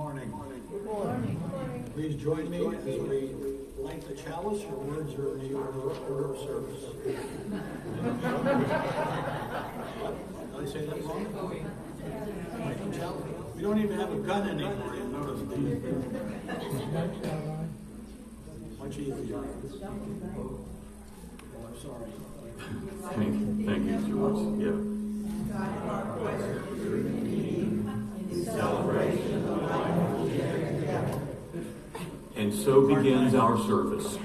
morning. Good morning. Please join me as we light the chalice. Your words are in the order of service. Did I say that wrong? Light the chalice. We don't even have a gun anymore, you notice. Much easier. Oh, I'm sorry. Thank you, George. Yeah. And so begins our service.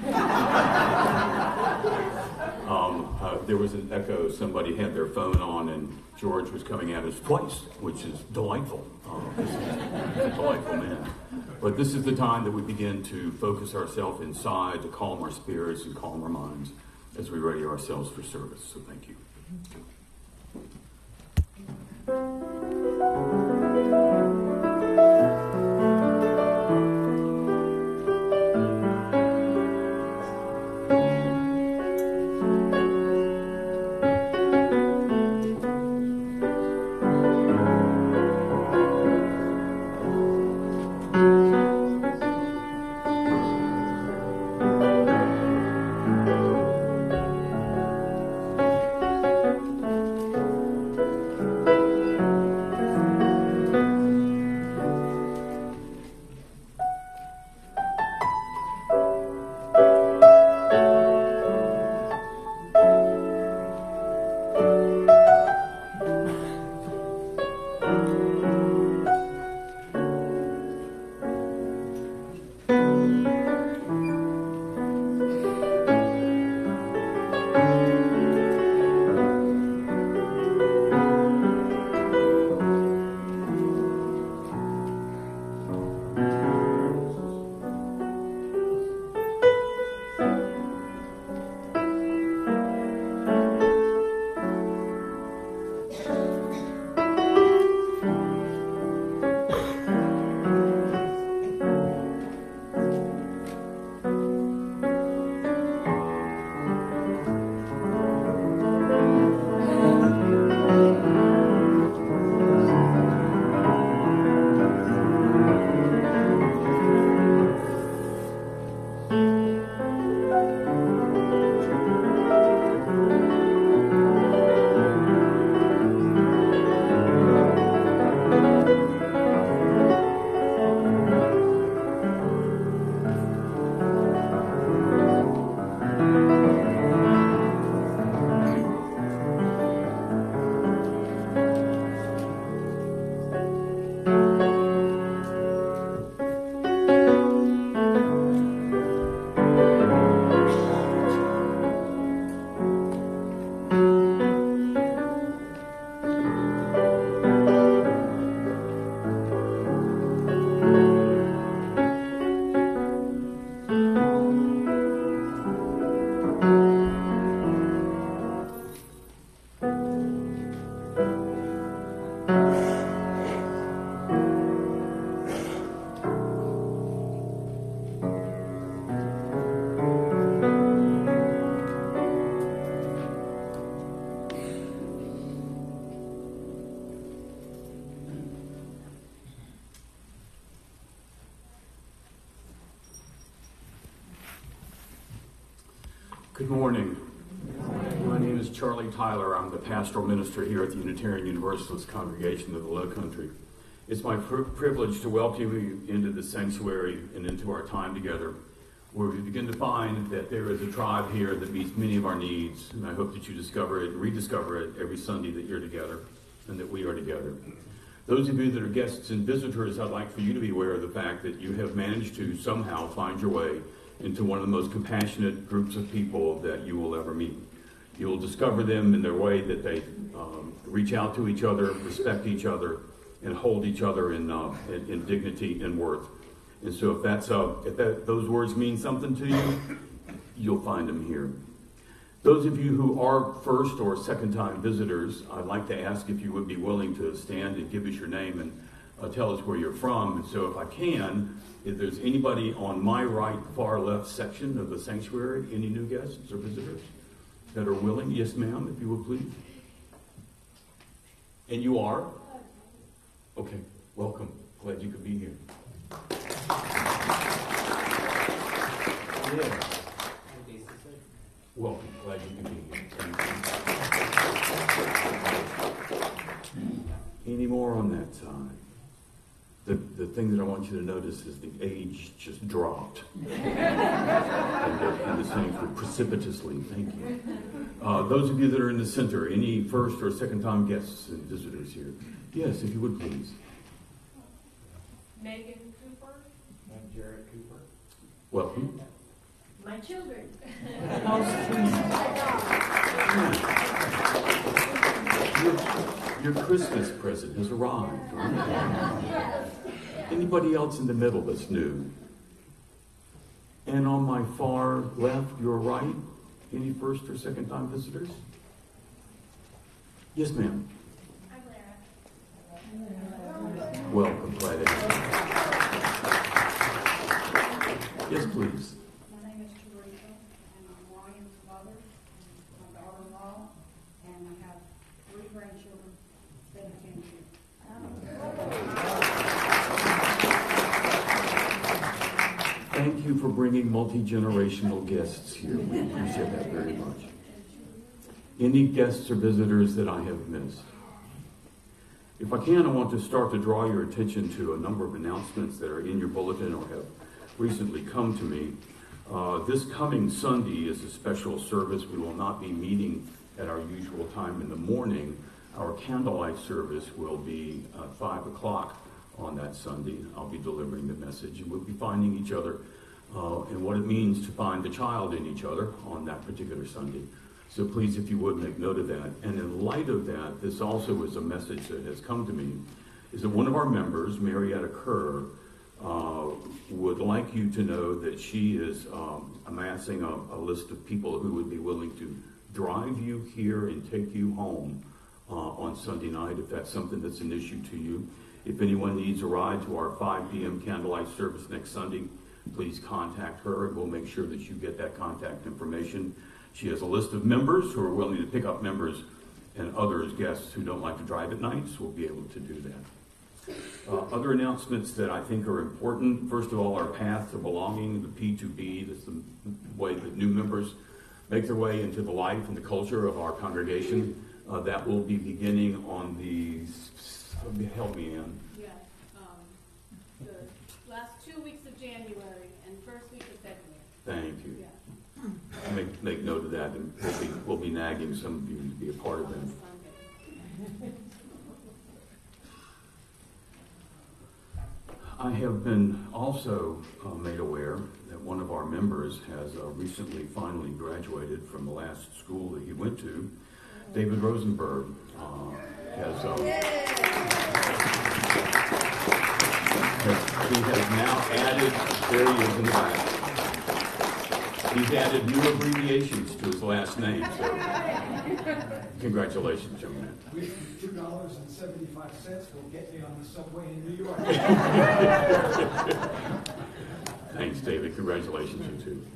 There was an echo. Somebody had their phone on, and George was coming at us twice, which is delightful. He's a delightful man. But this is the time that we begin to focus ourselves inside, to calm our spirits and calm our minds as we ready ourselves for service. So thank you. Good morning. My name is Charlie Tyler. I'm the pastoral minister here at the Unitarian Universalist Congregation of the Low Country. It's my privilege to welcome you into the sanctuary and into our time together, where we begin to find that there is a tribe here that meets many of our needs, and I hope that you discover it and rediscover it every Sunday that you're together and that we are together. Those of you that are guests and visitors, I'd like for you to be aware of the fact that you have managed to somehow find your way into one of the most compassionate groups of people that you will ever meet. You will discover them in their way that they reach out to each other, respect each other, and hold each other in dignity and worth. And so if those words mean something to you, you'll find them here. Those of you who are first or second time visitors, I'd like to ask if you would be willing to stand and give us your name and tell us where you're from. And so if I can, if there's anybody on my right, far left section of the sanctuary, any new guests or visitors that are willing? Yes, ma'am, if you would please. And you are? Okay, welcome. Glad you could be here. Yeah. Welcome. Glad you could be here. Any more on that side? The thing that I want you to notice is the age just dropped. and the same for precipitously. Thank you. Those of you that are in the center, any first or second time guests and visitors here? Yes, if you would please. Megan Cooper. I'm Jared Cooper. Welcome. My children. Your Christmas present has arrived. Anybody else in the middle that's new? And on my far left, your right, any first or second time visitors? Yes, ma'am. I'm Lara. Welcome, glad to have you. Yes, please. My name is Teresa, and I'm Ryan's mother, my daughter-in-law, and I have 3 grandchildren, 17 kids. Thank you for bringing multi-generational guests here. We appreciate that very much. Any guests or visitors that I have missed? If I can, I want to start to draw your attention to a number of announcements that are in your bulletin or have recently come to me. This coming Sunday is a special service. We will not be meeting at our usual time in the morning. Our candlelight service will be 5 o'clock on that Sunday. I'll be delivering the message, and we'll be finding each other and what it means to find the child in each other on that particular Sunday. So please, if you would, make note of that. And in light of that, this also is a message that has come to me, is that one of our members, Marietta Kerr, would like you to know that she is amassing a list of people who would be willing to drive you here and take you home on Sunday night, if that's something that's an issue to you. If anyone needs a ride to our 5 p.m. candlelight service next Sunday, please contact her, and we'll make sure that you get that contact information. She has a list of members who are willing to pick up members, and others, guests who don't like to drive at nights, will be able to do that. Other announcements that I think are important. First of all, our Path to Belonging, the P2B, that's the way that new members make their way into the life and the culture of our congregation. That will be beginning on the, help me, Ann. Yeah, the last 2 weeks of January and first week of February. Thank you. Yeah. Make note of that, and we'll be nagging some of you to be a part of that. Sunday. I have been also made aware that one of our members has recently finally graduated from the last school that he went to. David Rosenberg he has now added, there he is in the back, he's added new abbreviations to his last name, so congratulations, young man. $2.75 will get me on the subway in New York. Thanks, David. Congratulations, you too.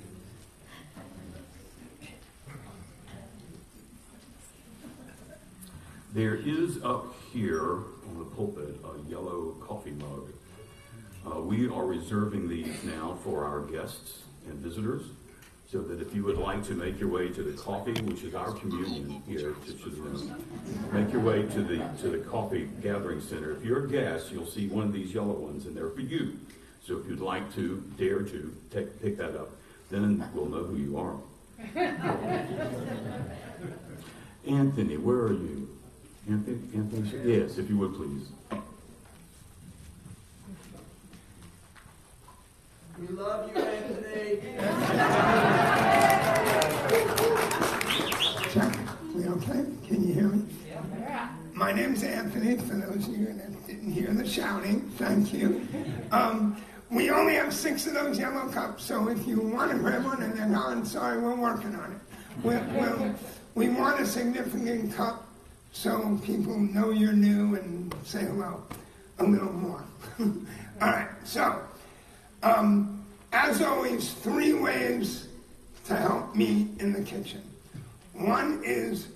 There is up here on the pulpit a yellow coffee mug. We are reserving these now for our guests and visitors, so that if you would like to make your way to the coffee, which is our communion here, just so you know, make your way to the coffee gathering center. If you're a guest, you'll see one of these yellow ones, and they're for you. So if you'd like to, dare to, pick that up, then we'll know who you are. Anthony, where are you? Anthony, yes, if you would please. We love you, Anthony. Check. We okay? Can you hear me? Yeah. My name's Anthony, for those of you that didn't hear the shouting. Thank you. We only have 6 of those yellow cups, so if you want to grab one and they're gone, sorry, we're working on it. We want a significant cup so people know you're new and say hello a little more. All right, so as always, 3 ways to help me in the kitchen. One is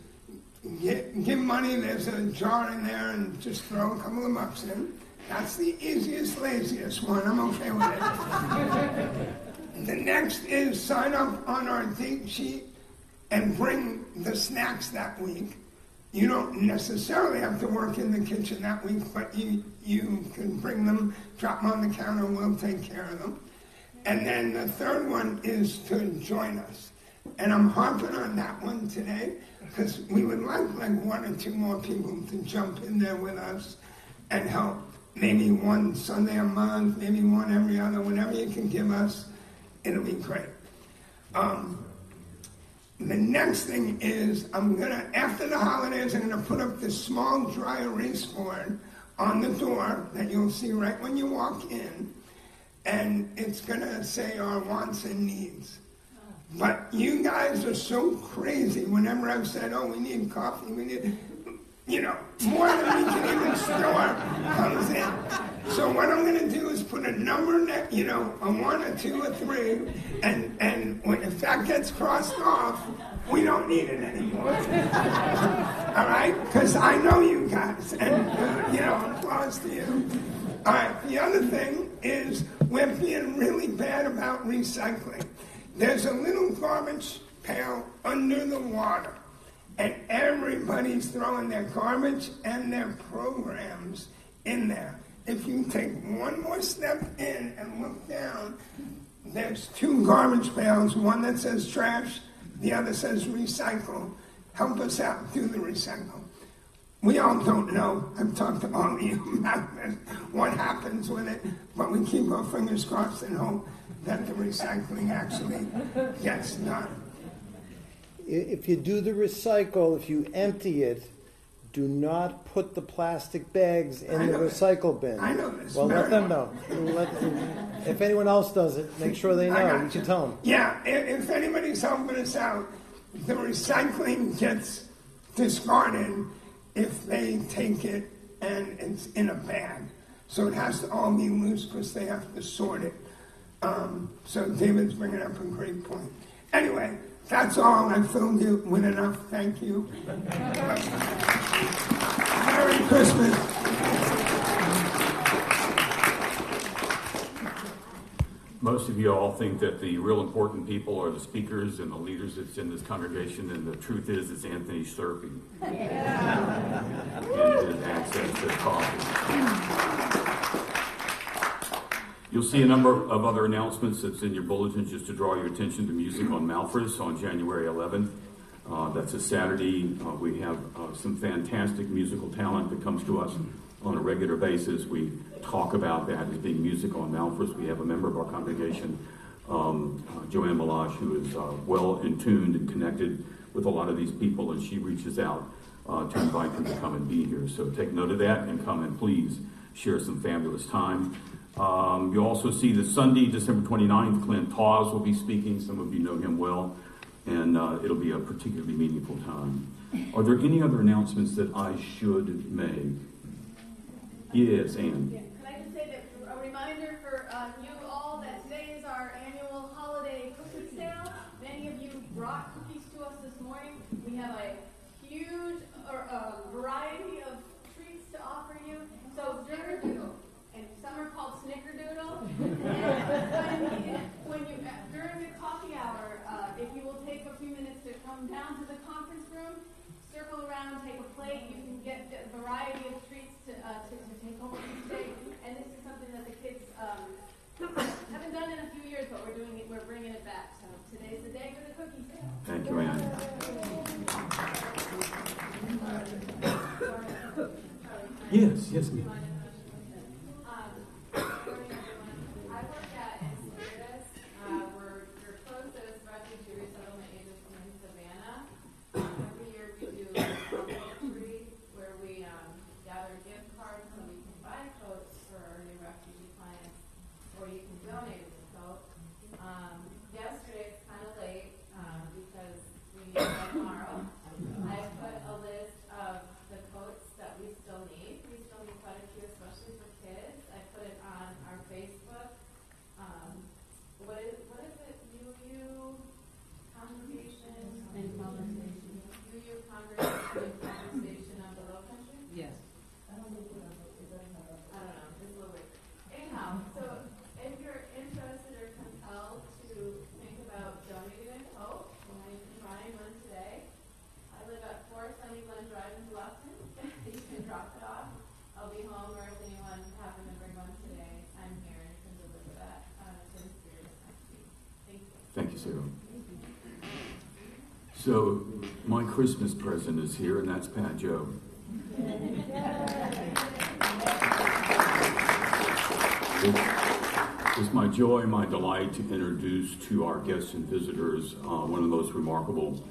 give money. There's a jar in there, and just throw a couple of bucks in. That's the easiest, laziest one. I'm okay with it. The next is sign up on our date sheet and bring the snacks that week. You don't necessarily have to work in the kitchen that week, but you can bring them, drop them on the counter, we'll take care of them. And then the third one is to join us. And I'm harping on that one today because we would like 1 or 2 more people to jump in there with us and help. Maybe one Sunday a month, maybe one every other, whatever you can give us, it'll be great. The next thing is after the holidays, I'm gonna put up this small dry erase board on the door that you'll see right when you walk in, and it's gonna say our wants and needs. But you guys are so crazy. Whenever I've said, we need coffee, we need, more than we can even store comes in. So what I'm going to do is put a number, a 1, a 2, a 3, and if that gets crossed off, we don't need it anymore. All right? Because I know you guys, and, applause to you. All right, the other thing is we're being really bad about recycling. There's a little garbage pail under the water, and everybody's throwing their garbage and their programs in there. If you take one more step in and look down, there's 2 garbage pails, one that says trash, the other says recycle. Help us out, do the recycle. We all don't know, I've talked to all of you about this, what happens with it, but we keep our fingers crossed and hope that the recycling actually gets done. If you do the recycle, if you empty it, do not put the plastic bags in the recycle bin. I know this. Well, let them know. If anyone else does it, make sure they know. You can tell them. Yeah, if anybody's helping us out, the recycling gets discarded if they take it and it's in a bag. So it has to all be loose because they have to sort it. So David's bringing up a great point. Anyway, that's all. I filled you with enough. Thank you. Merry Christmas. Most of you all think that the real important people are the speakers and the leaders that's in this congregation, and the truth is it's Anthony Sturpey. And his access to coffee. You'll see a number of other announcements that's in your bulletin just to draw your attention to Music on Malfris on January 11th. That's a Saturday. We have some fantastic musical talent that comes to us on a regular basis. We talk about that as being Music on Malfris. We have a member of our congregation, Joanne Malash, who is well in tuned and connected with a lot of these people, and she reaches out to invite them to come and be here. So take note of that and come and please share some fabulous time. You also see that Sunday, December 29th, Clint Tawes will be speaking. Some of you know him well, and it'll be a particularly meaningful time. Are there any other announcements that I should make? Yes, Ann. Yeah. Can I just say that a reminder for you all that today is our annual holiday cookie sale. Many of you brought cookies to us this morning. We have a huge variety of treats to offer you. So and some are called Snickerdoodle. And when you during the coffee hour, if you will take a few minutes to come down to the conference room, circle around, take a plate. You can get a variety of treats to take home each day. And this is something that the kids haven't done in a few years, but we're bringing it back. So today's the day for the cookie sale. Thank you, Ann. Yes, yes, ma'am. I work at Encinitas. We're your closest refugee resettlement agency in Savannah. Every year we do a tree where we gather gift cards so we can buy coats for our new refugee clients, or you can donate a coat. Yesterday it's kind of late because we need it tomorrow. I put a list of the coats that we still need. We still need quite a few Sarah. So, my Christmas present is here, and that's Pat Joe. It's my joy and my delight to introduce to our guests and visitors one of the most remarkable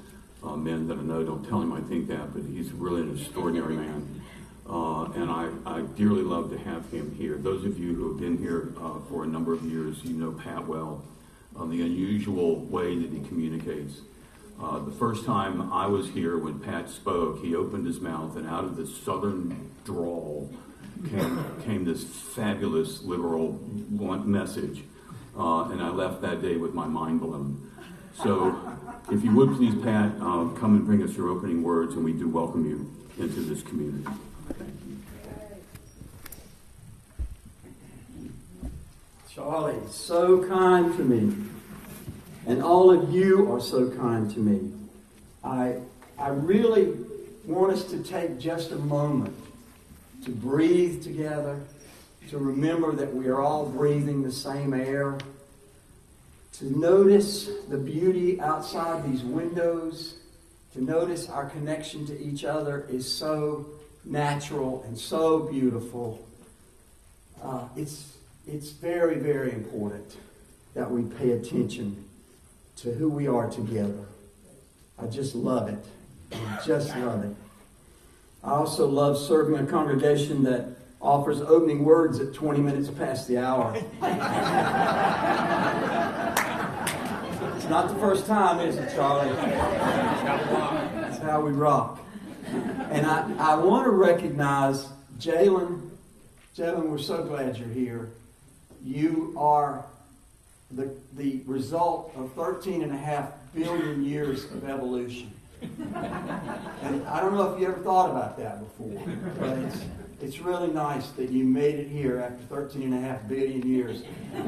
men that I know. Don't tell him I think that, but he's really an extraordinary man. And I dearly love to have him here. Those of you who have been here for a number of years, you know Pat well, the unusual way that he communicates. The first time I was here when Pat spoke, he opened his mouth, and out of the southern drawl came this fabulous liberal message. And I left that day with my mind blown. So if you would please, Pat, come and bring us your opening words, and we do welcome you into this community. Thank you. Charlie, so kind to me. And all of you are so kind to me. I really want us to take just a moment to breathe together, to remember that we are all breathing the same air, to notice the beauty outside these windows, to notice our connection to each other is so natural and so beautiful. It's very, very important that we pay attention to who we are together. I just love it. I just love it. I also love serving a congregation that offers opening words at 20 minutes past the hour. It's not the first time, is it, Charlie? That's how we rock. And I want to recognize Jalen. Jalen, we're so glad you're here. You are the result of 13.5 billion years of evolution. And I don't know if you ever thought about that before, but it's really nice that you made it here after 13.5 billion years.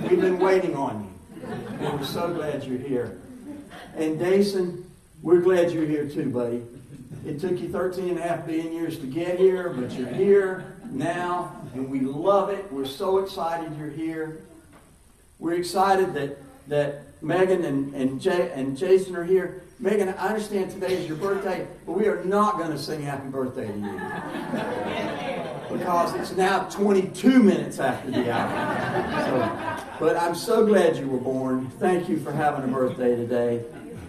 We've been waiting on you, and we're so glad you're here. And Dason, we're glad you're here too, buddy. It took you 13.5 billion years to get here, but you're here now, and we love it. We're so excited you're here. We're excited that Megan and Jason are here. Megan, I understand today is your birthday, but we are not going to sing happy birthday to you. Because it's now 22 minutes after the hour. But I'm so glad you were born. Thank you for having a birthday today.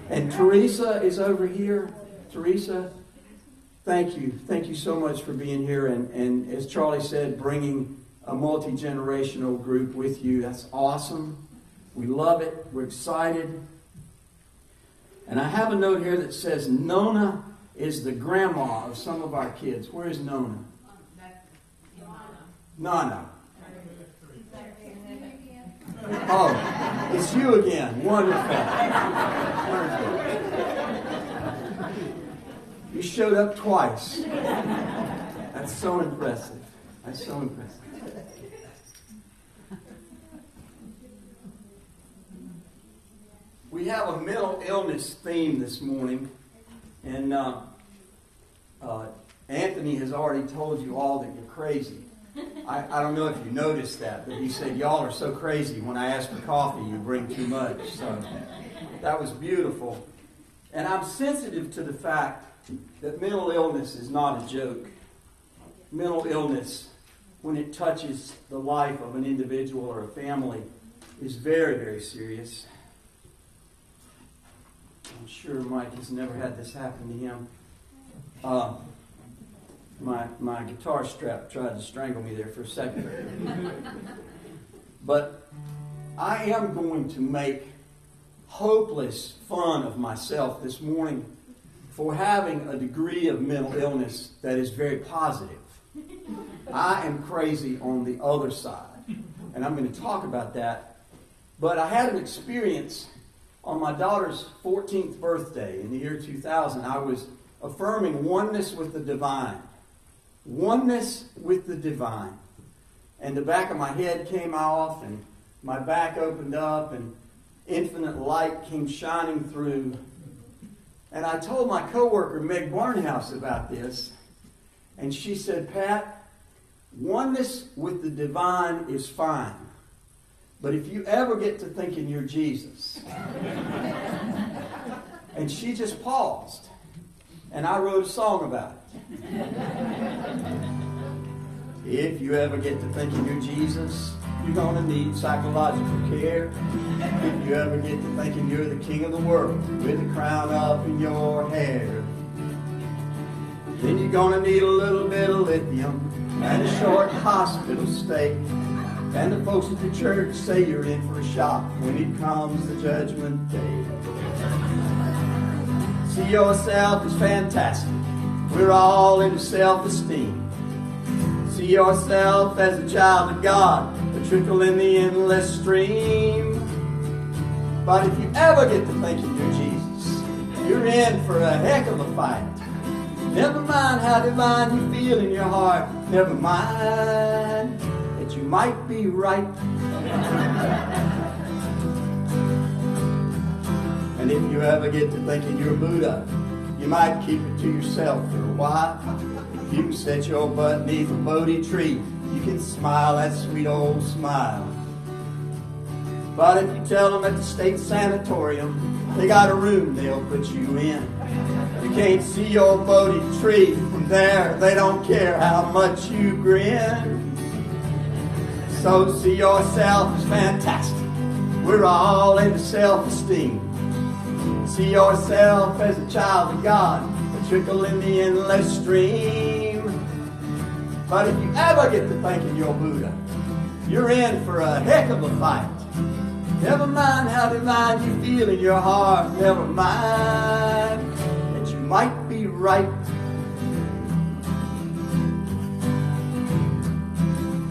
And Teresa is over here. Teresa, thank you. Thank you so much for being here. And as Charlie said, bringing a multi-generational group with you. That's awesome. We love it. We're excited. And I have a note here that says Nona is the grandma of some of our kids. Where is Nona? Nana. Oh, it's you again. Wonderful. You showed up twice. That's so impressive. That's so impressive. We have a mental illness theme this morning, and Anthony has already told you all that you're crazy. I don't know if you noticed that, but he said, y'all are so crazy. When I ask for coffee, you bring too much. So that was beautiful. And I'm sensitive to the fact that mental illness is not a joke. Mental illness, when it touches the life of an individual or a family, is very, very serious. I'm sure Mike has never had this happen to him. My guitar strap tried to strangle me there for a second. But I am going to make hopeless fun of myself this morning for having a degree of mental illness that is very positive. I am crazy on the other side, and I'm going to talk about that. But I had an experience on my daughter's 14th birthday in the year 2000. I was affirming oneness with the divine. Oneness with the divine. And the back of my head came off, and my back opened up, and infinite light came shining through. And I told my coworker, Meg Barnhouse, about this. And she said, Pat, oneness with the divine is fine. But if you ever get to thinking you're Jesus, and she just paused, and I wrote a song about it. If you ever get to thinking you're Jesus, you're going to need psychological care. If you ever get to thinking you're the king of the world with a crown up in your hair, then you're going to need a little bit of lithium and a short hospital stay. And the folks at the church say you're in for a shock when it comes the judgment day. See yourself as fantastic. We're all into self-esteem. See yourself as a child of God, a trickle in the endless stream. But if you ever get to thinking you're Jesus, you're in for a heck of a fight. Never mind how divine you feel in your heart. Never mind that you might be right. And if you ever get to thinking you're Buddha, you might keep it to yourself for a while. You can set your butt beneath a Bodhi tree. You can smile that sweet old smile. But if you tell them at the state sanatorium they got a room they'll put you in, you can't see your Bodhi tree from there. They don't care how much you grin. So see yourself as fantastic. We're all into self-esteem. See yourself as a child of God, a trickle in the endless stream. But if you ever get to thinking you're Buddha, you're in for a heck of a fight. Never mind how divine you feel in your heart. Never mind that you might be right.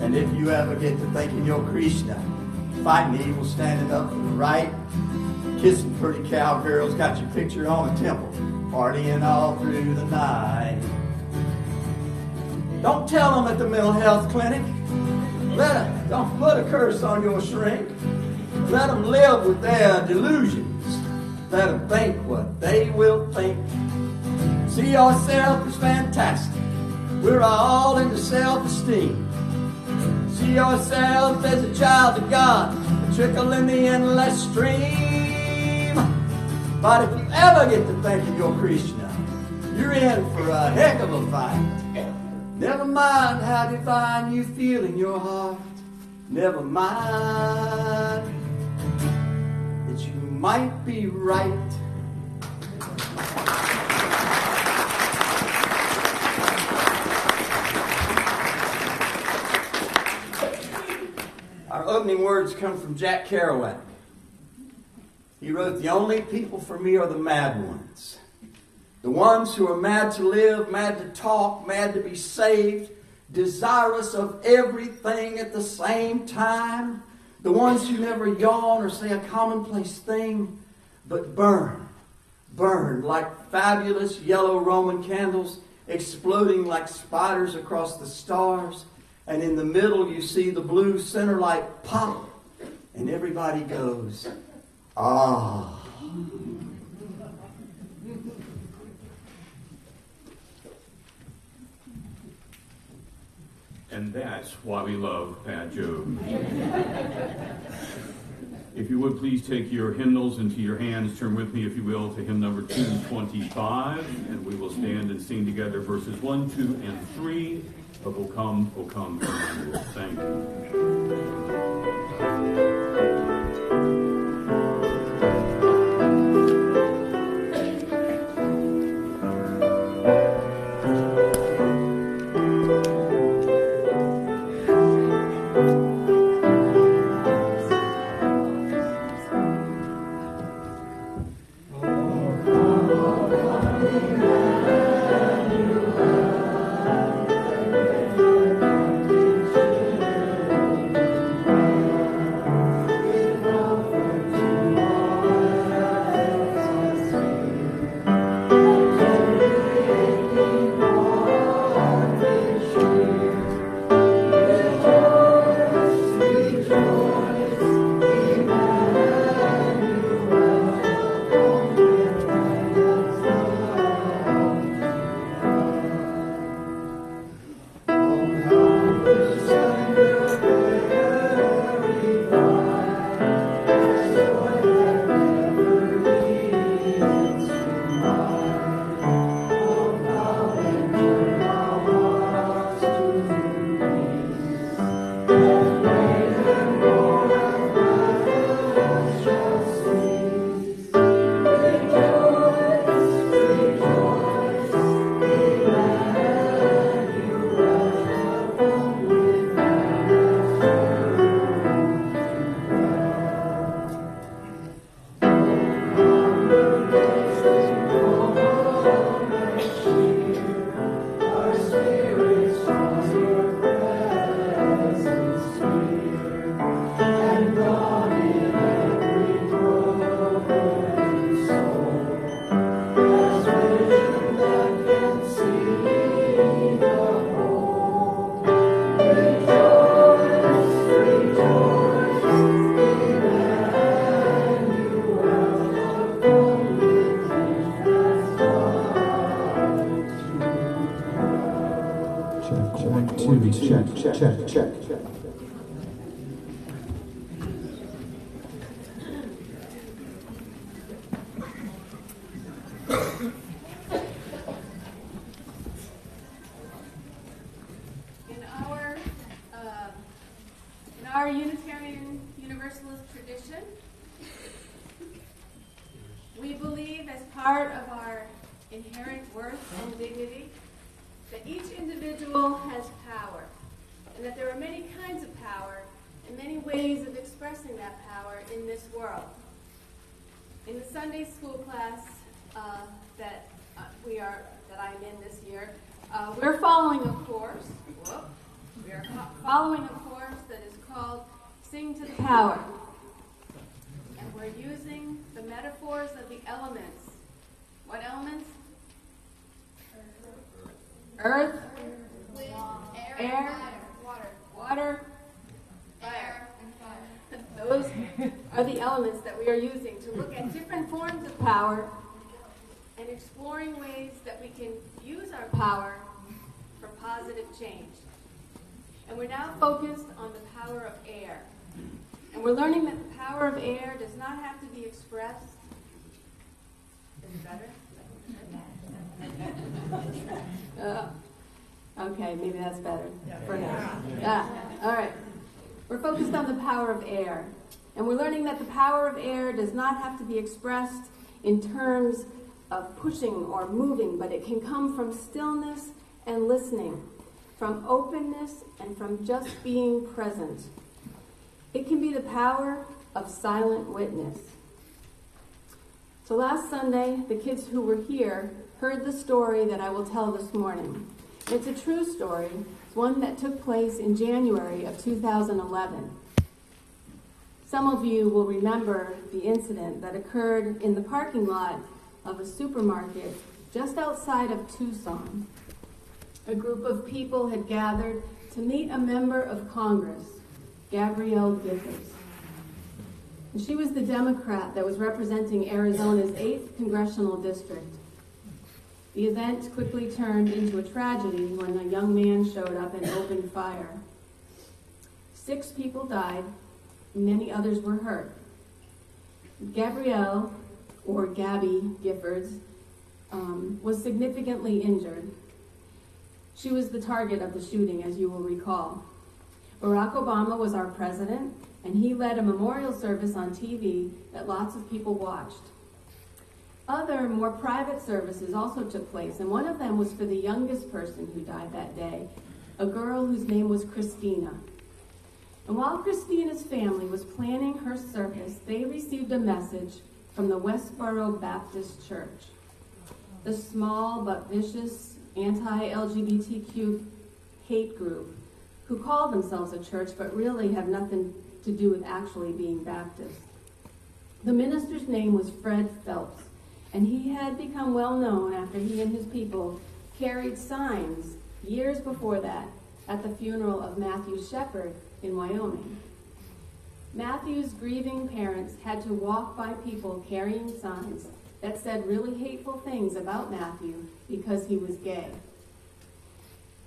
And if you ever get to thinking you're Krishna, fighting evil, standing up for the right, kissing pretty cowgirls, got your picture on a temple, partying all through the night. Don't tell them at the mental health clinic. Don't put a curse on your shrink. Let them live with their delusions. Let them think what they will think. See yourself as fantastic. We're all into self-esteem. See yourself as a child of God, a trickle in the endless stream. But if you ever get to thinking you're Krishna, you're in for a heck of a fight. Never mind how divine you feel in your heart. Never mind that you might be right. Our opening words come from Jack Kerouac. He wrote, "The only people for me are the mad ones. The ones who are mad to live, mad to talk, mad to be saved, desirous of everything at the same time. The ones who never yawn or say a commonplace thing, but burn like fabulous yellow Roman candles, exploding like spiders across the stars. And in the middle you see the blue center light pop, and everybody goes, ah." And that's why we love Pat Jobe. If you would please take your hymnals into your hands, turn with me, if you will, to hymn number 225, and we will stand and sing together verses 1, 2, and 3 of O Come, Emmanuel. Thank you. Emmanuel. 1, 2, check. In our Unitarian Universalist tradition, we believe as part of our inherent worth and dignity that each individual has power, and that there are many kinds of power and many ways of expressing that power in this world. In the Sunday school class that I'm in this year, we're following a course. We are following a course that is called Sing to the Power. And we're using the metaphors of the elements. What elements? Earth, air, water, fire. Those are the elements that we are using to look at different forms of power and exploring ways that we can use our power for positive change. And we're now focused on the power of air. And we're learning that the power of air does not have to be expressed. Is it better? Okay, maybe that's better for now. Yeah, all right. We're focused on the power of air. And we're learning that the power of air does not have to be expressed in terms of pushing or moving, but it can come from stillness and listening, from openness and from just being present. It can be the power of silent witness. So last Sunday, the kids who were here heard the story that I will tell this morning. It's a true story. It's one that took place in January of 2011. Some of you will remember the incident that occurred in the parking lot of a supermarket just outside of Tucson. A group of people had gathered to meet a member of Congress, Gabrielle Giffords. And she was the Democrat that was representing Arizona's 8th congressional district. The event quickly turned into a tragedy when a young man showed up and opened fire. 6 people died, many others were hurt. Gabrielle, or Gabby Giffords, was significantly injured. She was the target of the shooting, as you will recall. Barack Obama was our president, and he led a memorial service on TV that lots of people watched. Other, more private services also took place, and one of them was for the youngest person who died that day, a girl whose name was Christina. And while Christina's family was planning her service, they received a message from the Westboro Baptist Church, the small but vicious anti-LGBTQ hate group who call themselves a church but really have nothing to do with actually being Baptist. The minister's name was Fred Phelps, and he had become well known after he and his people carried signs years before that at the funeral of Matthew Shepard in Wyoming. Matthew's grieving parents had to walk by people carrying signs that said really hateful things about Matthew because he was gay.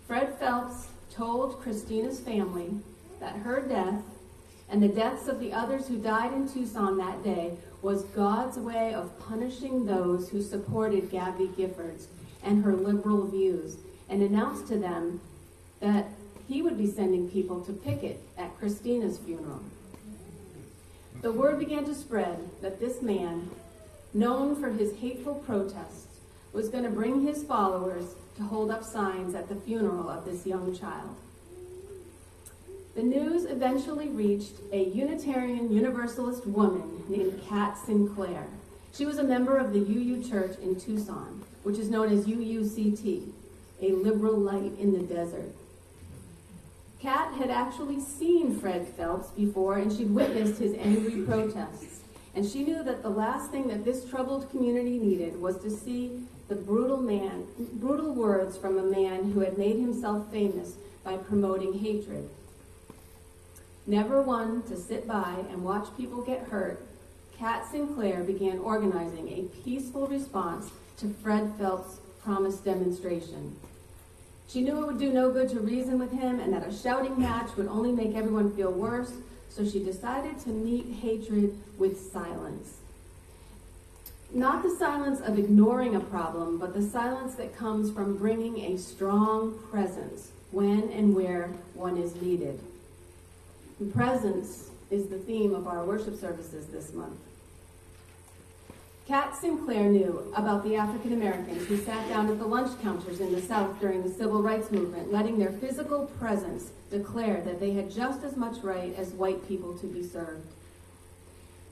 Fred Phelps told Christina's family that her death and the deaths of the others who died in Tucson that day was God's way of punishing those who supported Gabby Giffords and her liberal views, and announced to them that he would be sending people to picket at Christina's funeral. The word began to spread that this man, known for his hateful protests, was going to bring his followers to hold up signs at the funeral of this young child. The news eventually reached a Unitarian Universalist woman named Kat Sinclair. She was a member of the UU Church in Tucson, which is known as UUCT, a liberal light in the desert. Kat had actually seen Fred Phelps before, and she'd witnessed his angry protests. And she knew that the last thing that this troubled community needed was to see the brutal words from a man who had made himself famous by promoting hatred. Never one to sit by and watch people get hurt, Kat Sinclair began organizing a peaceful response to Fred Phelps' promised demonstration. She knew it would do no good to reason with him and that a shouting match would only make everyone feel worse, so she decided to meet hatred with silence. Not the silence of ignoring a problem, but the silence that comes from bringing a strong presence when and where one is needed. And presence is the theme of our worship services this month. Kat Sinclair knew about the African Americans who sat down at the lunch counters in the South during the Civil Rights Movement, letting their physical presence declare that they had just as much right as white people to be served.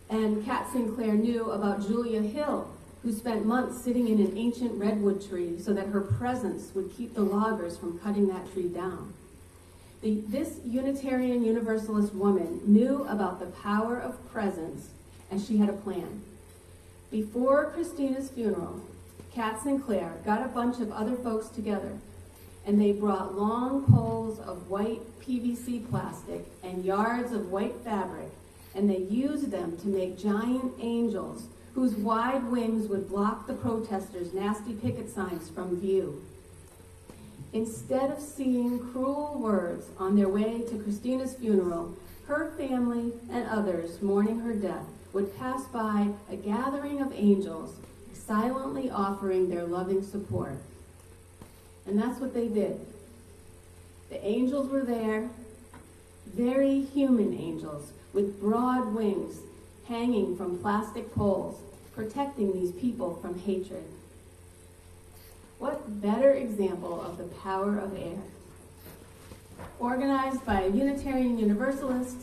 And Kat Sinclair knew about Julia Hill, who spent months sitting in an ancient redwood tree so that her presence would keep the loggers from cutting that tree down. This Unitarian Universalist woman knew about the power of presence, and she had a plan. Before Christina's funeral, Kat Sinclair got a bunch of other folks together, and they brought long poles of white PVC plastic and yards of white fabric, and they used them to make giant angels whose wide wings would block the protesters' nasty picket signs from view. Instead of seeing cruel words on their way to Christina's funeral, her family and others mourning her death would pass by a gathering of angels, silently offering their loving support. And that's what they did. The angels were there, very human angels, with broad wings hanging from plastic poles, protecting these people from hatred. What better example of the power of air? Organized by a Unitarian Universalist,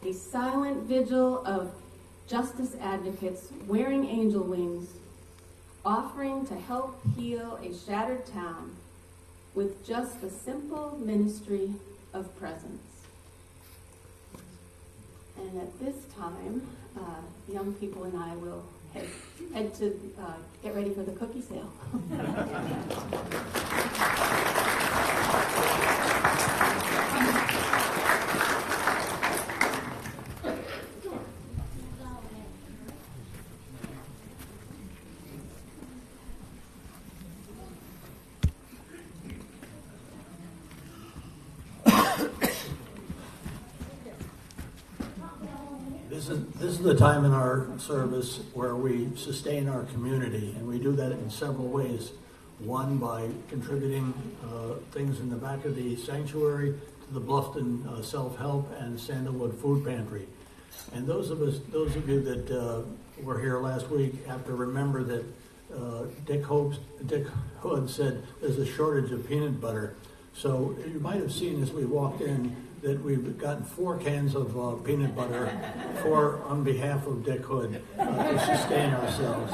a silent vigil of justice advocates wearing angel wings, offering to help heal a shattered town with just the simple ministry of presence. And at this time, young people and I will head to get ready for the cookie sale. This is the time in our service where we sustain our community, and we do that in several ways. One, by contributing things in the back of the sanctuary to the Bluffton Self-Help and Sandalwood Food Pantry. And those of you that were here last week have to remember that Dick Hood said there's a shortage of peanut butter. So you might have seen as we walked in that we've gotten 4 cans of peanut butter on behalf of Dick Hood to sustain ourselves.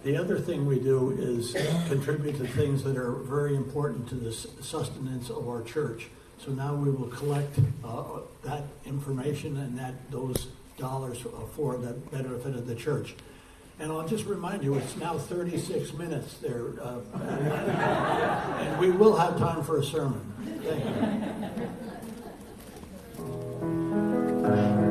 The other thing we do is contribute to things that are very important to the sustenance of our church. So now we will collect that information and those dollars for the benefit of the church. And I'll just remind you, it's now 36 minutes there, and we will have time for a sermon. Thank you.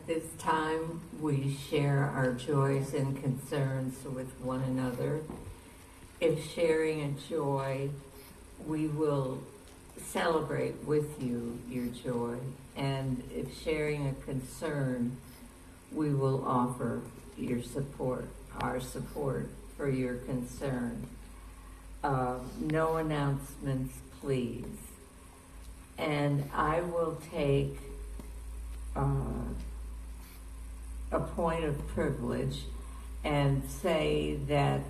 At this time, we share our joys and concerns with one another. If sharing a joy, we will celebrate with you your joy. And if sharing a concern, we will offer your support, our support for your concern. No announcements, please. And I will take a point of privilege and say that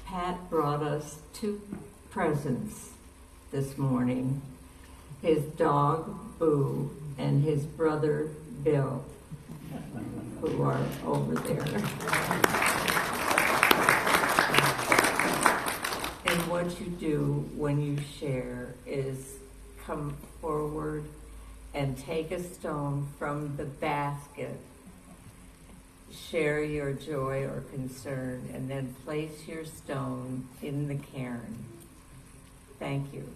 Pat brought us 2 presents this morning. His dog, Boo, and his brother, Bill, who are over there. And what you do when you share is come forward and take a stone from the basket, share your joy or concern, and then place your stone in the cairn. Thank you.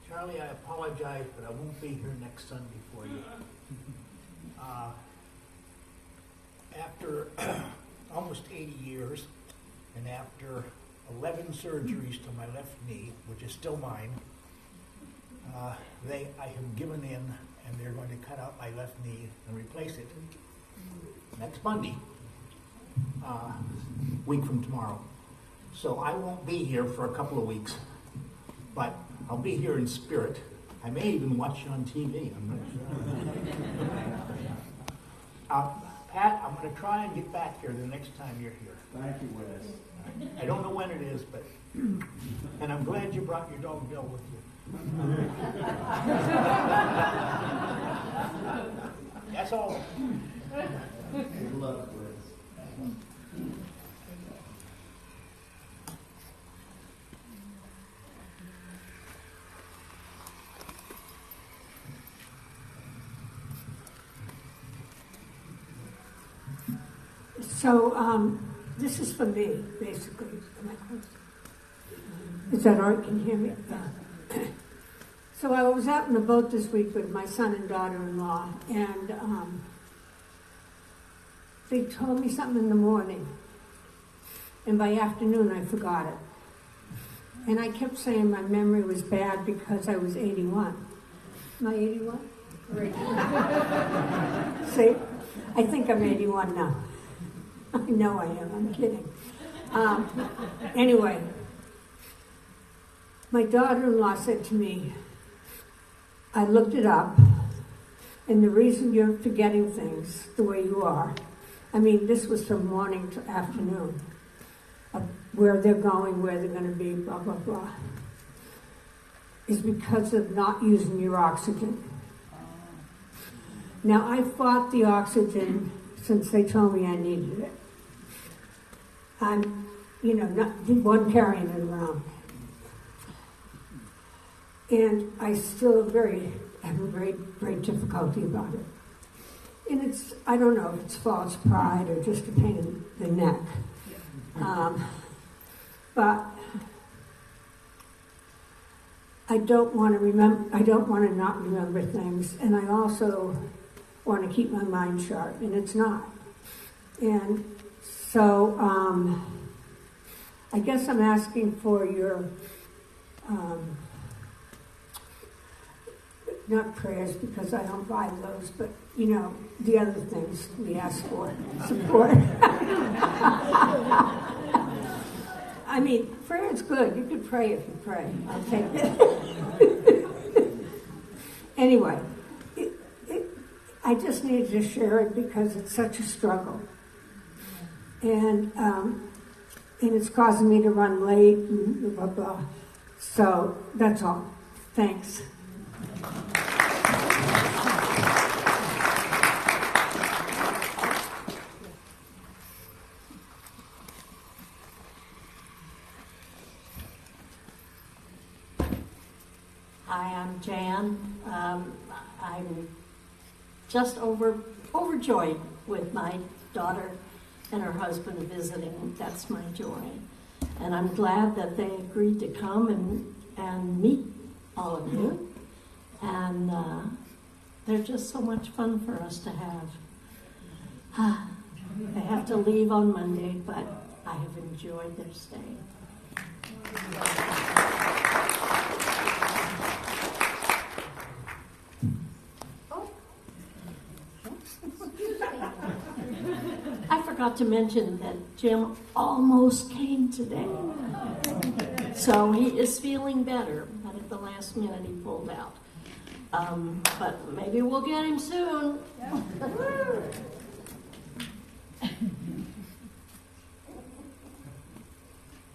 Charlie, I apologize, but I won't be here next Sunday for you. After almost 80 years, and after 11 surgeries to my left knee, which is still mine, I have given in, and they're going to cut out my left knee and replace it next Monday, week from tomorrow. So I won't be here for a couple of weeks, but I'll be here in spirit. I may even watch you on TV. I'm not sure. Pat, I'm going to try and get back here the next time you're here. Thank you, Wes. I don't know when it is, but... And I'm glad you brought your dog Bill with you. That's all. Good luck, Wes. So, this is for me, basically. Is that all right? Can you hear me? Yeah. So I was out in the boat this week with my son and daughter-in-law, and they told me something in the morning, and by afternoon I forgot it. And I kept saying my memory was bad because I was 81. Am I 81? Right. See? I think I'm 81 now. I know I am, I'm kidding. Anyway, my daughter-in-law said to me, I looked it up, and the reason you're forgetting things the way you are, I mean, this was from morning to afternoon, where they're going, where they're going to be, blah, blah, blah, is because of not using your oxygen. Now, I fought the oxygen since they told me I needed it. I'm, wasn't carrying it around. And I still have a great difficulty about it. And I don't know if it's false pride or just a pain in the neck. But I don't want to not remember things, and I also want to keep my mind sharp, and it's not. And so I guess I'm asking for your, not prayers because I don't buy those, but the other things we ask for, support. I mean, prayer is good. You can pray if you pray. I'll take it. Anyway, I just needed to share it because it's such a struggle. And it's causing me to run late and blah, blah. So that's all. Thanks. Hi, I'm Jan. I'm just overjoyed with my daughter and her husband visiting. That's my joy. And I'm glad that they agreed to come and meet all of you. And they're just so much fun for us to have. They have to leave on Monday, but I have enjoyed their stay. I forgot to mention that Jim almost came today. So he is feeling better, but at the last minute he pulled out. But maybe we'll get him soon.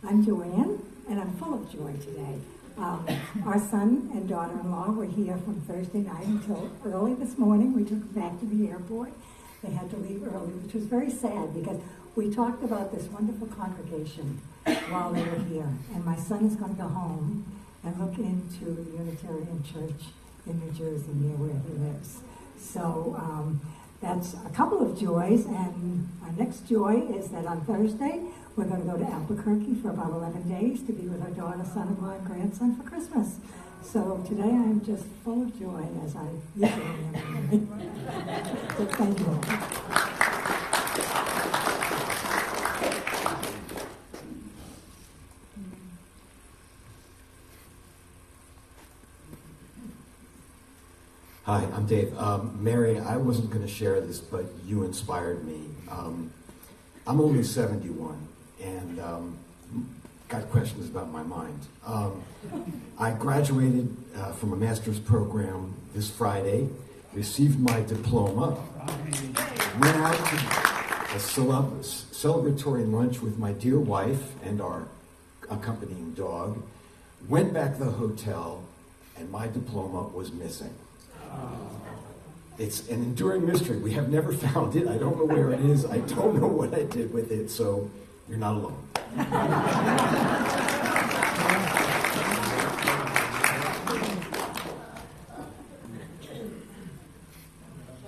I'm Joanne, and I'm full of joy today. Our son and daughter-in-law were here from Thursday night until early this morning. We took them back to the airport. They had to leave early, which was very sad because we talked about this wonderful congregation while they were here. And my son is going to go home and look into the Unitarian Church in New Jersey, near where he lives. So that's a couple of joys. And our next joy is that on Thursday, we're going to go to Albuquerque for about 11 days to be with our daughter, son-in-law, and grandson for Christmas. So today I'm just full of joy, as I usually am. So thank you. Hi, I'm Dave. Mary, I wasn't going to share this, but you inspired me. I'm only 71, and got questions about my mind. I graduated from a master's program this Friday, received my diploma, went out to a celebratory lunch with my dear wife and our accompanying dog, went back to the hotel, and my diploma was missing. It's an enduring mystery. We have never found it. I don't know where it is. I don't know what I did with it, so you're not alone.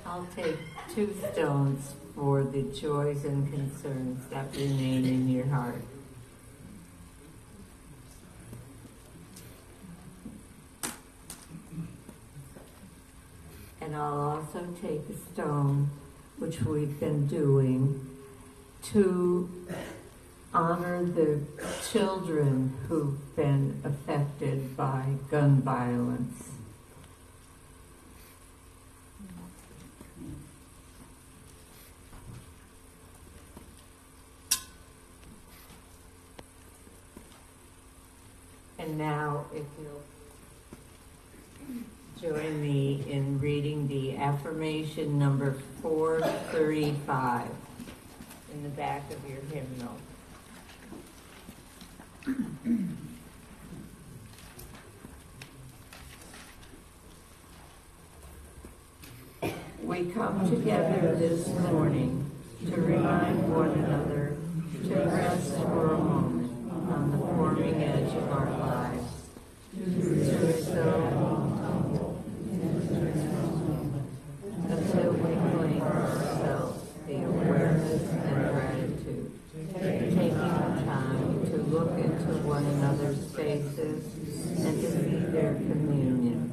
I'll take 2 stones for the joys and concerns that remain in your heart. And I'll also take a stone, which we've been doing, to honor the children who've been affected by gun violence. And now, if you'll join me in reading the affirmation number 435 in the back of your hymnal. We come together this morning to remind one another to rest for a moment on the forming edge of our lives, to so until we claim for ourselves the awareness and gratitude, taking the time to look into one another's faces and to see their communion,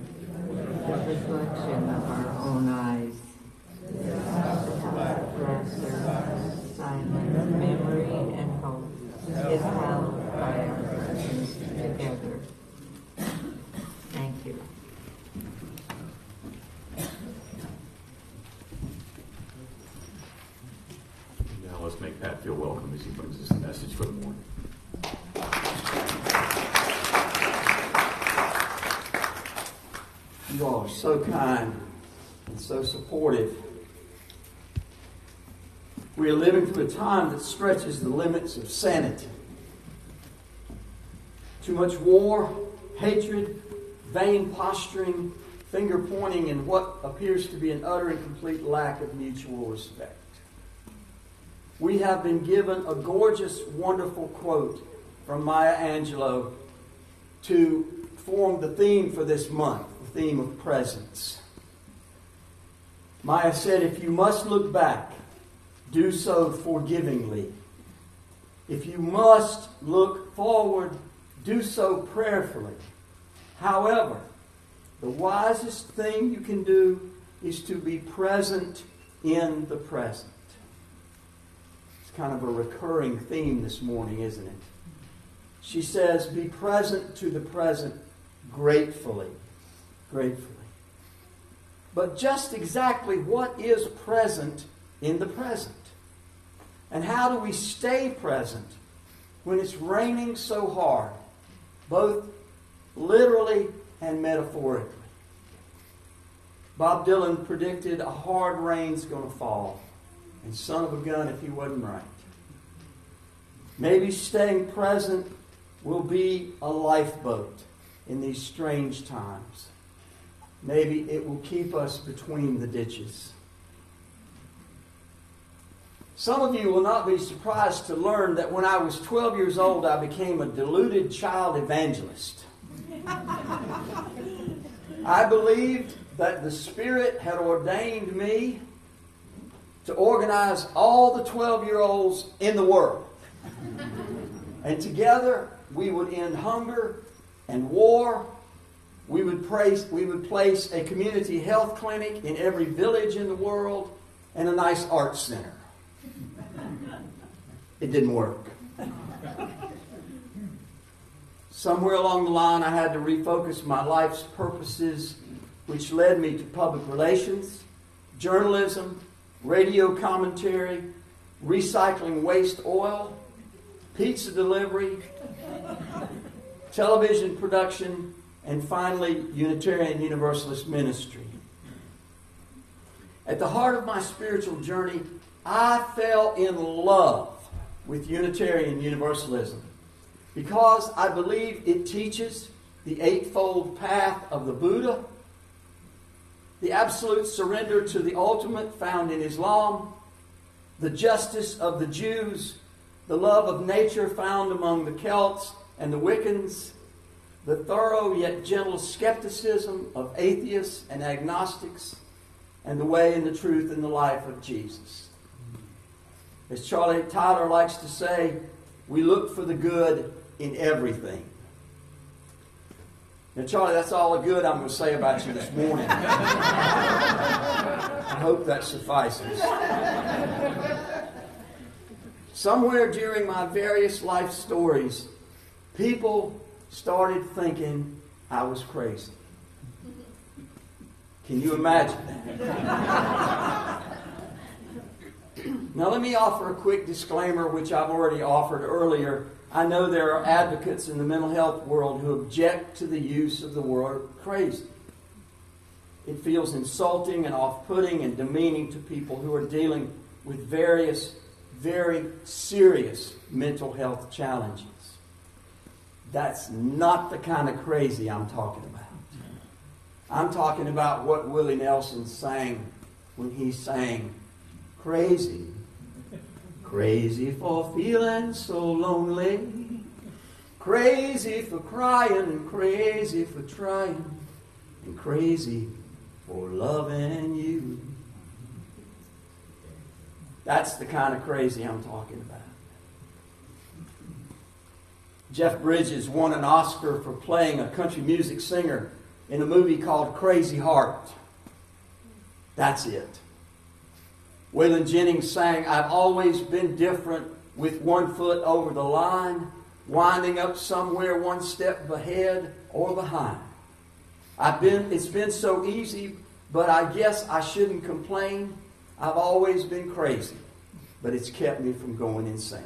the reflection of our own eyes. Laughter, silence, memory, and hope is held by our presence together. Thank you. Now let's make Pat feel welcome as he brings us a message for the morning. You all are so kind and so supportive. We are living through a time that stretches the limits of sanity. Too much war, hatred, vain posturing, finger pointing, and what appears to be an utter and complete lack of mutual respect. We have been given a gorgeous, wonderful quote from Maya Angelou to form the theme for this month. The theme of presence. Maya said, if you must look back, do so forgivingly. If you must look forward, do so prayerfully. However, the wisest thing you can do is to be present in the present. It's kind of a recurring theme this morning, isn't it? She says, be present to the present gratefully. Gratefully. But just exactly what is present in the present? And how do we stay present when it's raining so hard, both literally and metaphorically? Bob Dylan predicted a hard rain's going to fall. And son of a gun if he wasn't right. Maybe staying present will be a lifeboat in these strange times. Maybe it will keep us between the ditches. Some of you will not be surprised to learn that when I was 12 years old, I became a deluded child evangelist. I believed that the Spirit had ordained me to organize all the 12-year-olds in the world. And together we would end hunger and war. We would place a community health clinic in every village in the world and a nice arts center. It didn't work. Somewhere along the line, I had to refocus my life's purposes, which led me to public relations, journalism, radio commentary, recycling waste oil, pizza delivery, television production, and finally, Unitarian Universalist ministry. At the heart of my spiritual journey, I fell in love with Unitarian Universalism because I believe it teaches the eightfold path of the Buddha, the absolute surrender to the ultimate found in Islam, the justice of the Jews, the love of nature found among the Celts and the Wiccans, the thorough yet gentle skepticism of atheists and agnostics, and the way and the truth and the life of Jesus. As Charlie Tyler likes to say, we look for the good in everything. Now, Charlie, that's all the good I'm going to say about you this morning. I hope that suffices. Somewhere during my various life stories, people started thinking I was crazy. Can you imagine that? Now let me offer a quick disclaimer, which I've already offered earlier. I know there are advocates in the mental health world who object to the use of the word crazy. It feels insulting and off-putting and demeaning to people who are dealing with various, very serious mental health challenges. That's not the kind of crazy I'm talking about. I'm talking about what Willie Nelson sang when he sang, crazy, crazy for feeling so lonely, crazy for crying and crazy for trying, and crazy for loving you. That's the kind of crazy I'm talking about. Jeff Bridges won an Oscar for playing a country music singer in a movie called Crazy Heart. That's it. Waylon Jennings sang, I've always been different with one foot over the line, winding up somewhere one step ahead or behind. It's been so easy, but I guess I shouldn't complain. I've always been crazy, but it's kept me from going insane.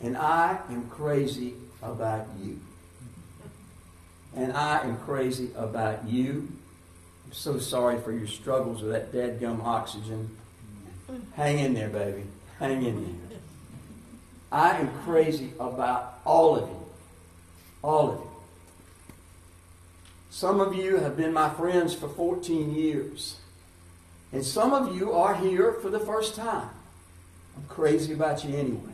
And I am crazy about you. And I am crazy about you. I'm so sorry for your struggles with that dadgum oxygen. Hang in there, baby. Hang in there. I am crazy about all of you. All of you. Some of you have been my friends for 14 years. And some of you are here for the first time. I'm crazy about you anyway.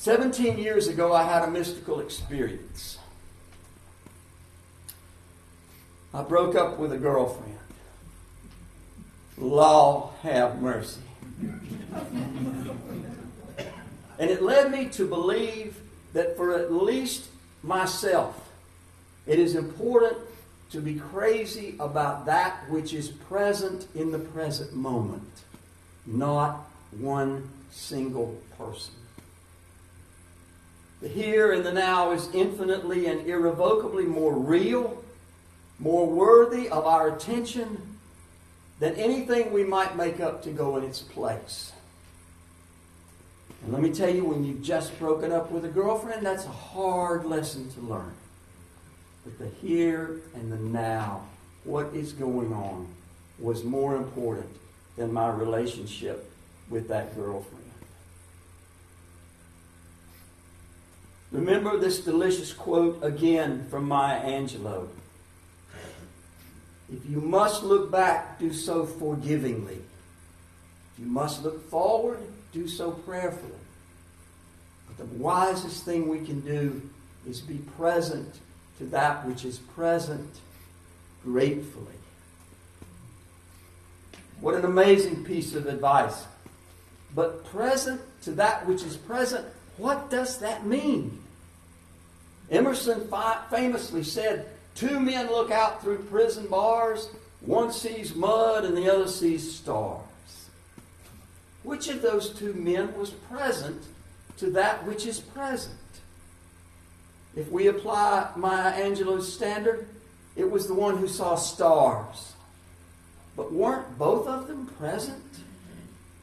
17 years ago, I had a mystical experience. I broke up with a girlfriend. Law have mercy. And it led me to believe that for at least myself, it is important to be crazy about that which is present in the present moment, not one single person. The here and the now is infinitely and irrevocably more real, more worthy of our attention than anything we might make up to go in its place. And let me tell you, when you've just broken up with a girlfriend, that's a hard lesson to learn. But the here and the now, what is going on, was more important than my relationship with that girlfriend. Remember this delicious quote again from Maya Angelou. If you must look back, do so forgivingly. If you must look forward, do so prayerfully. But the wisest thing we can do is be present to that which is present gratefully. What an amazing piece of advice. But present to that which is present, what does that mean? Emerson famously said, 2 men look out through prison bars. One sees mud and the other sees stars. Which of those 2 men was present to that which is present? If we apply Maya Angelou's standard, it was the one who saw stars. But weren't both of them present?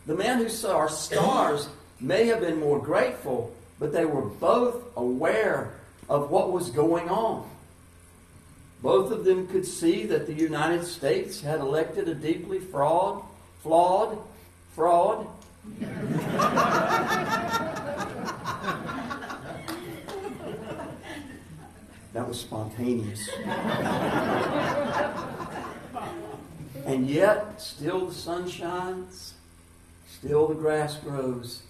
The man who saw stars may have been more grateful, but they were both aware of what was going on. Both of them could see that the United States had elected a deeply flawed. That was spontaneous. And yet, still the sun shines, still the grass grows.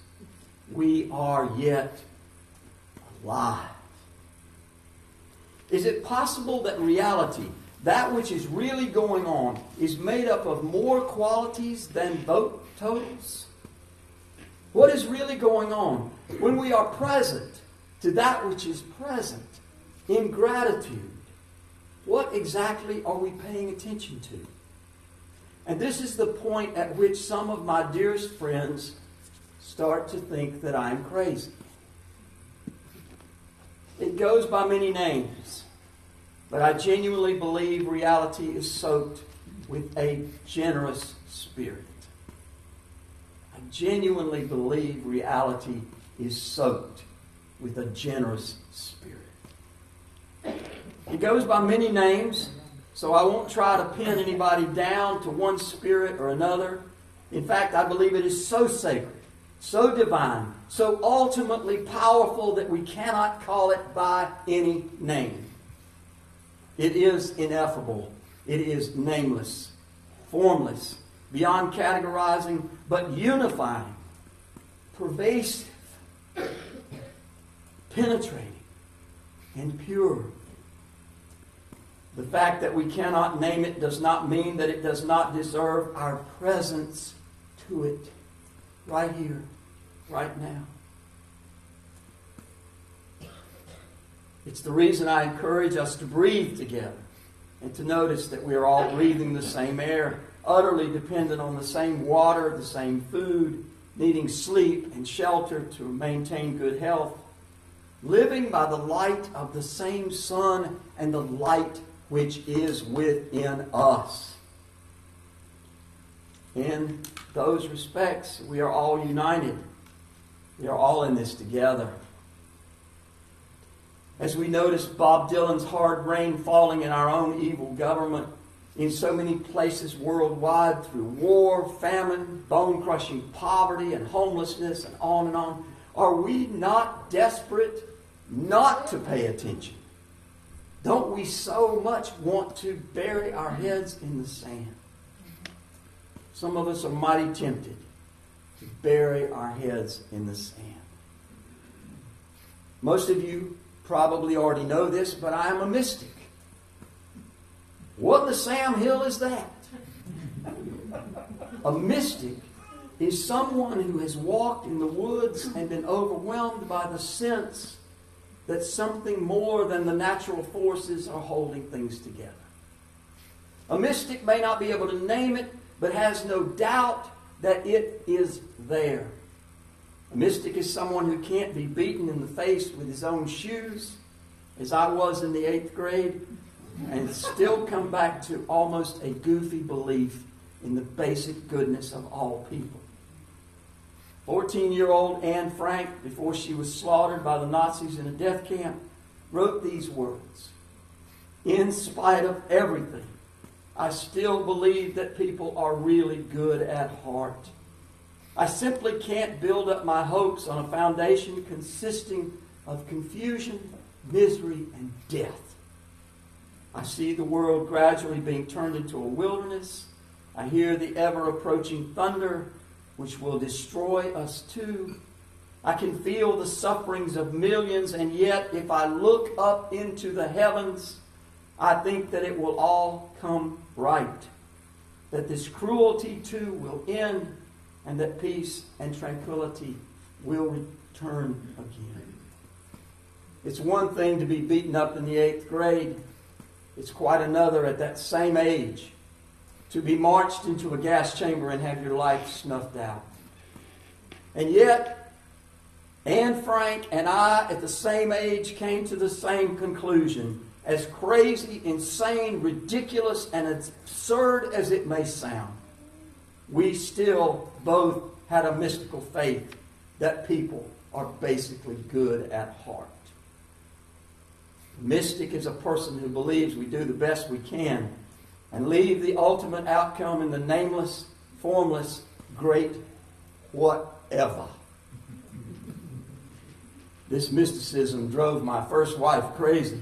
We are yet alive. Is it possible that reality, that which is really going on, is made up of more qualities than vote totals? What is really going on when we are present to that which is present in gratitude? What exactly are we paying attention to? And this is the point at which some of my dearest friends start to think that I'm crazy. It goes by many names, but I genuinely believe reality is soaked with a generous spirit. I genuinely believe reality is soaked with a generous spirit. It goes by many names, so I won't try to pin anybody down to one spirit or another. In fact, I believe it is so sacred, so divine, so ultimately powerful that we cannot call it by any name. It is ineffable. It is nameless, formless, beyond categorizing, but unifying, pervasive, penetrating, and pure. The fact that we cannot name it does not mean that it does not deserve our presence to it right here, right now. It's the reason I encourage us to breathe together and to notice that we are all breathing the same air, utterly dependent on the same water, the same food, needing sleep and shelter to maintain good health, living by the light of the same sun and the light which is within us. In those respects, we are all united. We are all in this together. As we notice Bob Dylan's hard rain falling in our own evil government in so many places worldwide through war, famine, bone-crushing poverty, and homelessness, and on, are we not desperate not to pay attention? Don't we so much want to bury our heads in the sand? Some of us are mighty tempted to bury our heads in the sand. Most of you probably already know this, but I am a mystic. What in the Sam Hill is that? A mystic is someone who has walked in the woods and been overwhelmed by the sense that something more than the natural forces are holding things together. A mystic may not be able to name it, but has no doubt that it is there. A mystic is someone who can't be beaten in the face with his own shoes, as I was in the 8th grade, and still come back to almost a goofy belief in the basic goodness of all people. 14-year-old Anne Frank, before she was slaughtered by the Nazis in a death camp, wrote these words: "In spite of everything, I still believe that people are really good at heart. I simply can't build up my hopes on a foundation consisting of confusion, misery, and death. I see the world gradually being turned into a wilderness. I hear the ever-approaching thunder, which will destroy us too. I can feel the sufferings of millions, and yet if I look up into the heavens, I think that it will all come right, that this cruelty too will end, and that peace and tranquility will return again." It's one thing to be beaten up in the 8th grade. It's quite another at that same age to be marched into a gas chamber and have your life snuffed out. And yet, Anne Frank and I at the same age came to the same conclusion. As crazy, insane, ridiculous, and absurd as it may sound, we still both had a mystical faith that people are basically good at heart. A mystic is a person who believes we do the best we can and leave the ultimate outcome in the nameless, formless, great whatever. This mysticism drove my first wife crazy.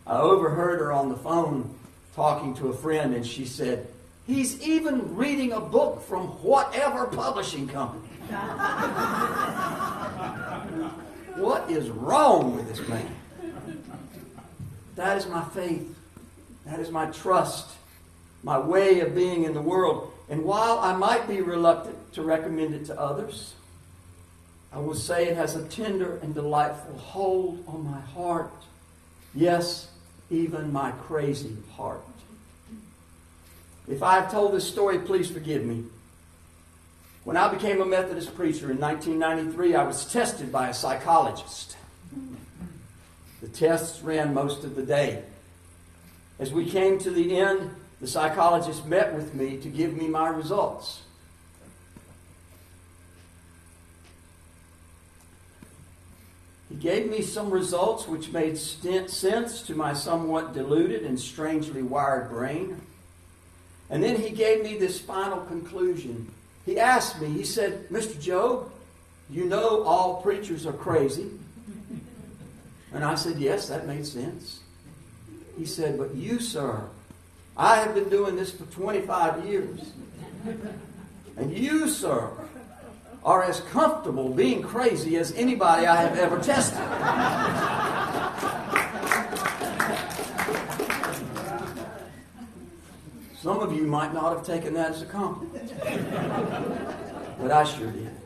I overheard her on the phone talking to a friend, and she said, "He's even reading a book from whatever publishing company." What is wrong with this man? That is my faith. That is my trust, my way of being in the world. And while I might be reluctant to recommend it to others, I will say it has a tender and delightful hold on my heart. Yes, even my crazy heart. If I have told this story, please forgive me. When I became a Methodist preacher in 1993, I was tested by a psychologist. The tests ran most of the day. As we came to the end, the psychologist met with me to give me my results. He gave me some results which made sense to my somewhat deluded and strangely wired brain. And then he gave me this final conclusion. He asked me, he said, "Mr. Job, you know all preachers are crazy." And I said, "Yes, that made sense." He said, "But you, sir, I have been doing this for 25 years. And you, sir, are as comfortable being crazy as anybody I have ever tested." Some of you might not have taken that as a compliment, but I sure did.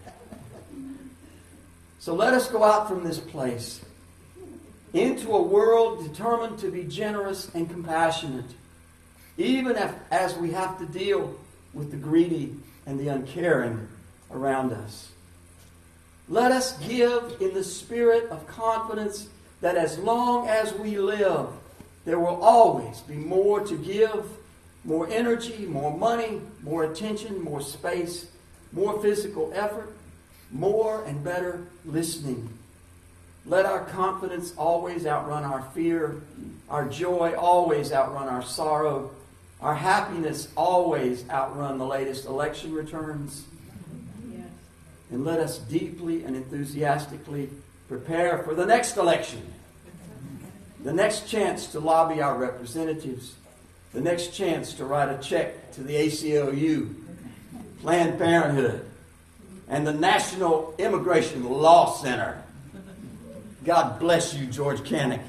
So let us go out from this place into a world determined to be generous and compassionate, even as we have to deal with the greedy and the uncaring around us. Let us give in the spirit of confidence that as long as we live, there will always be more to give, more energy, more money, more attention, more space, more physical effort, more and better listening. Let our confidence always outrun our fear, our joy always outrun our sorrow, our happiness always outrun the latest election returns. And let us deeply and enthusiastically prepare for the next election, the next chance to lobby our representatives, the next chance to write a check to the ACLU, Planned Parenthood, and the National Immigration Law Center. God bless you, George Canick.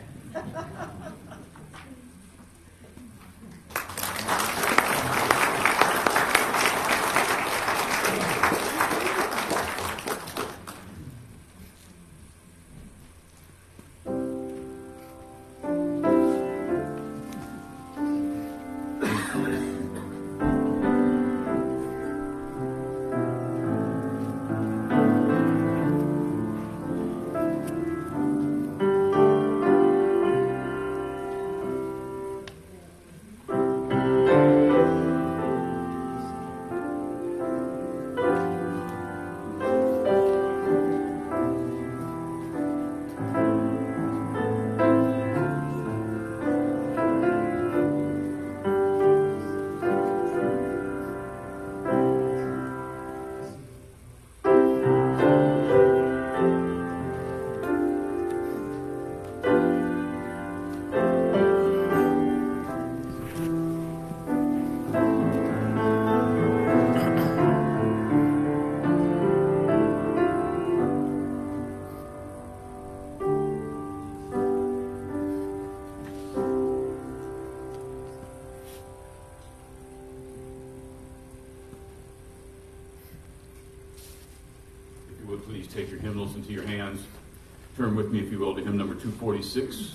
Please take your hymnals into your hands. Turn with me, if you will, to hymn number 246.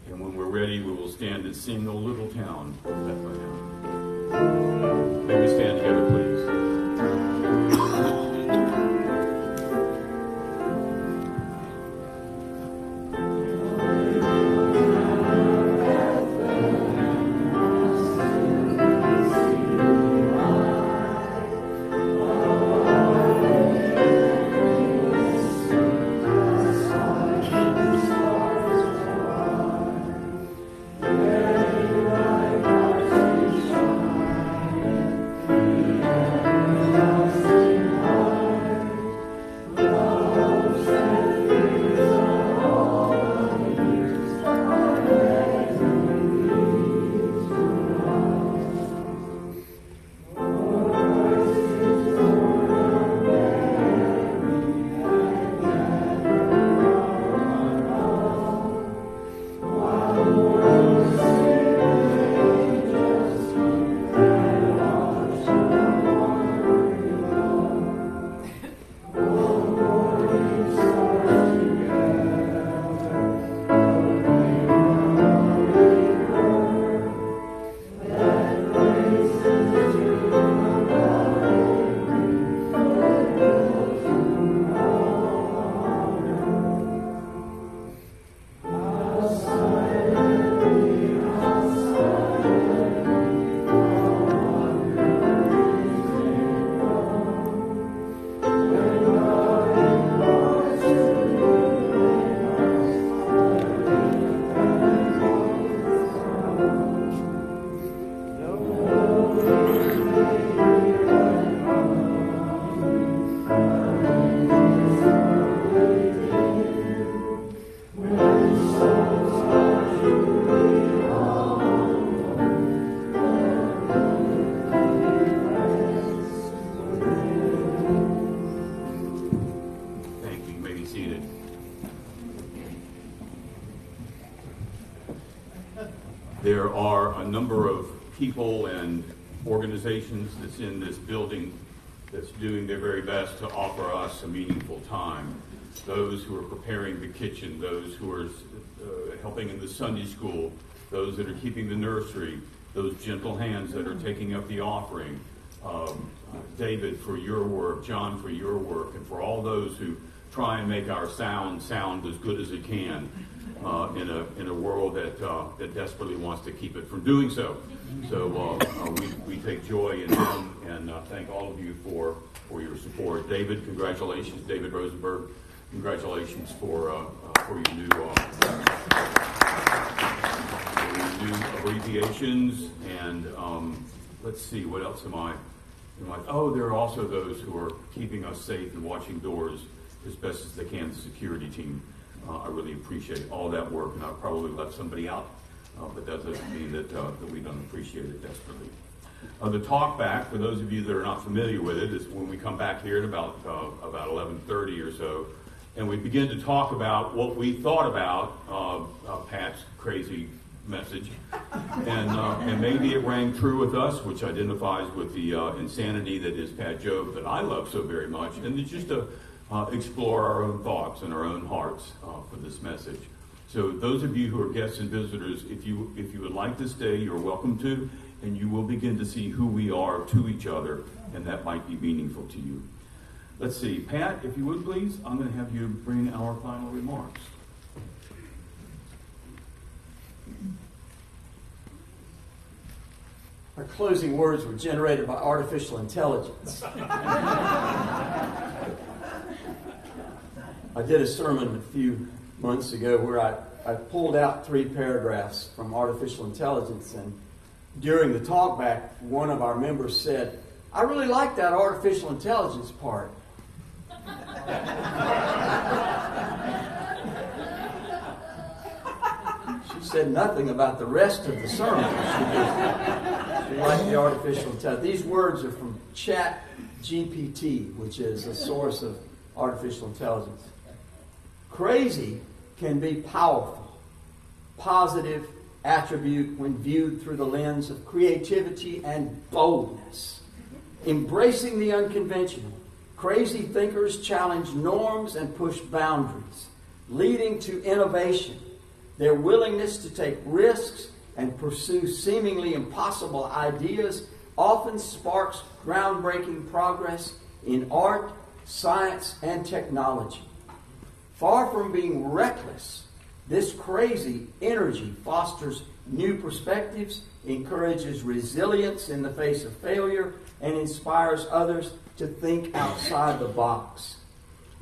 And when we're ready, we will stand and sing O Little Town of Bethlehem. May we stand together, please. There are a number of people and organizations that's in this building that's doing their very best to offer us a meaningful time. Those who are preparing the kitchen, those who are helping in the Sunday school, those that are keeping the nursery, those gentle hands that are taking up the offering. David, for your work, John, for your work, and for all those who try and make our sound as good as it can in a world that desperately wants to keep it from doing so. So we take joy in them and thank all of you for your support. David, congratulations. David Rosenberg, congratulations for your new abbreviations. And let's see, what else am I? Oh, there are also those who are keeping us safe and watching doors as best as they can, the security team. I really appreciate all that work, and I probably left somebody out, but that doesn't mean that we don't appreciate it desperately. The talk back, for those of you that are not familiar with it, is when we come back here at about 11:30 or so, and we begin to talk about what we thought about Pat's crazy message, and maybe it rang true with us, which identifies with the insanity that is Pat Jobe that I love so very much, and it's just to explore our own thoughts and our own hearts for this message. So those of you who are guests and visitors, if you would like to stay, you're welcome to, and you will begin to see who we are to each other, and that might be meaningful to you. Let's see, Pat, if you would please, I'm going to have you bring our final remarks. Our closing words were generated by artificial intelligence. I did a sermon a few months ago where I pulled out 3 paragraphs from artificial intelligence, and during the talkback, one of our members said, "I really like that artificial intelligence part." She said nothing about the rest of the sermon. She liked the artificial intelligence. These words are from ChatGPT, which is a source of artificial intelligence. Crazy can be powerful, positive attribute when viewed through the lens of creativity and boldness. Embracing the unconventional, crazy thinkers challenge norms and push boundaries, leading to innovation. Their willingness to take risks and pursue seemingly impossible ideas often sparks groundbreaking progress in art, science, and technology. Far from being reckless, this crazy energy fosters new perspectives, encourages resilience in the face of failure, and inspires others to think outside the box.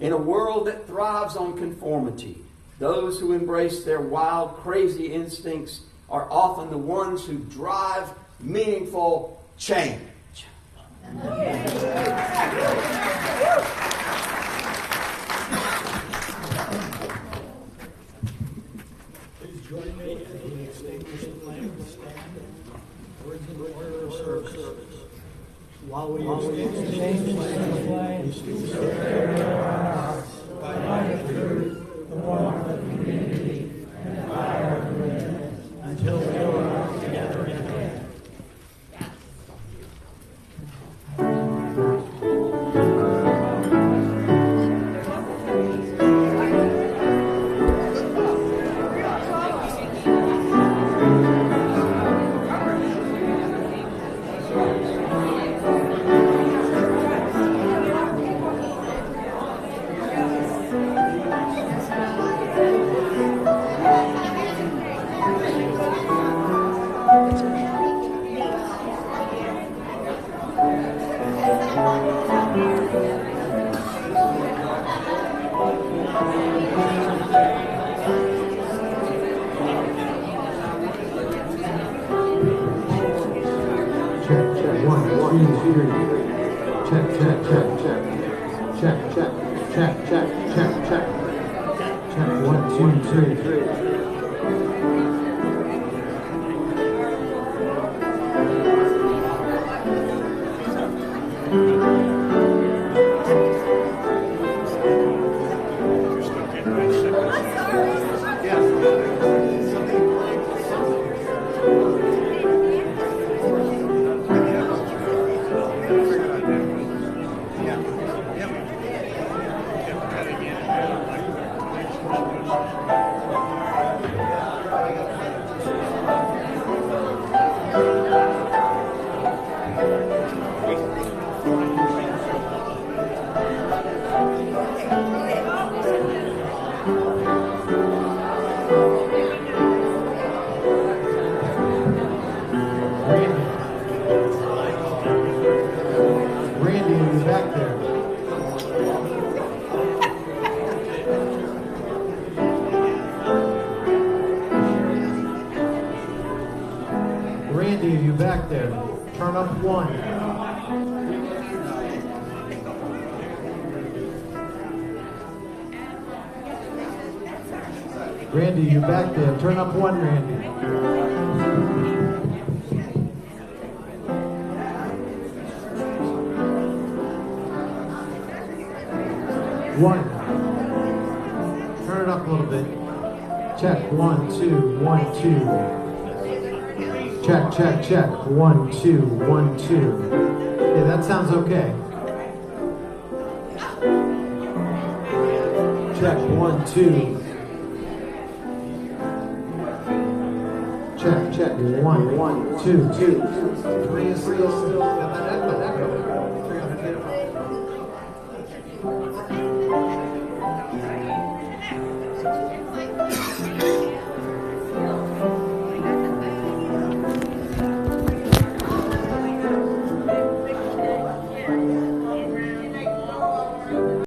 In a world that thrives on conformity, those who embrace their wild, crazy instincts are often the ones who drive meaningful change. Please join me in the extinguishing the flame and stand in order of service. While we exchange the flame, we speak our hearts by the truth, the warmth of community, and the fire of religion, until we are together again. Randy, are you back there? Turn up 1. Randy, you back there? Turn up 1, Randy. One. a little bit. Check, 1, 2, 1, 2. Check, check, check. 1, 2, 1, 2. Okay, that sounds okay. Check, 1, 2. Check, check. 1, 1, 2, 2. 3 is still. Got that echo. 300.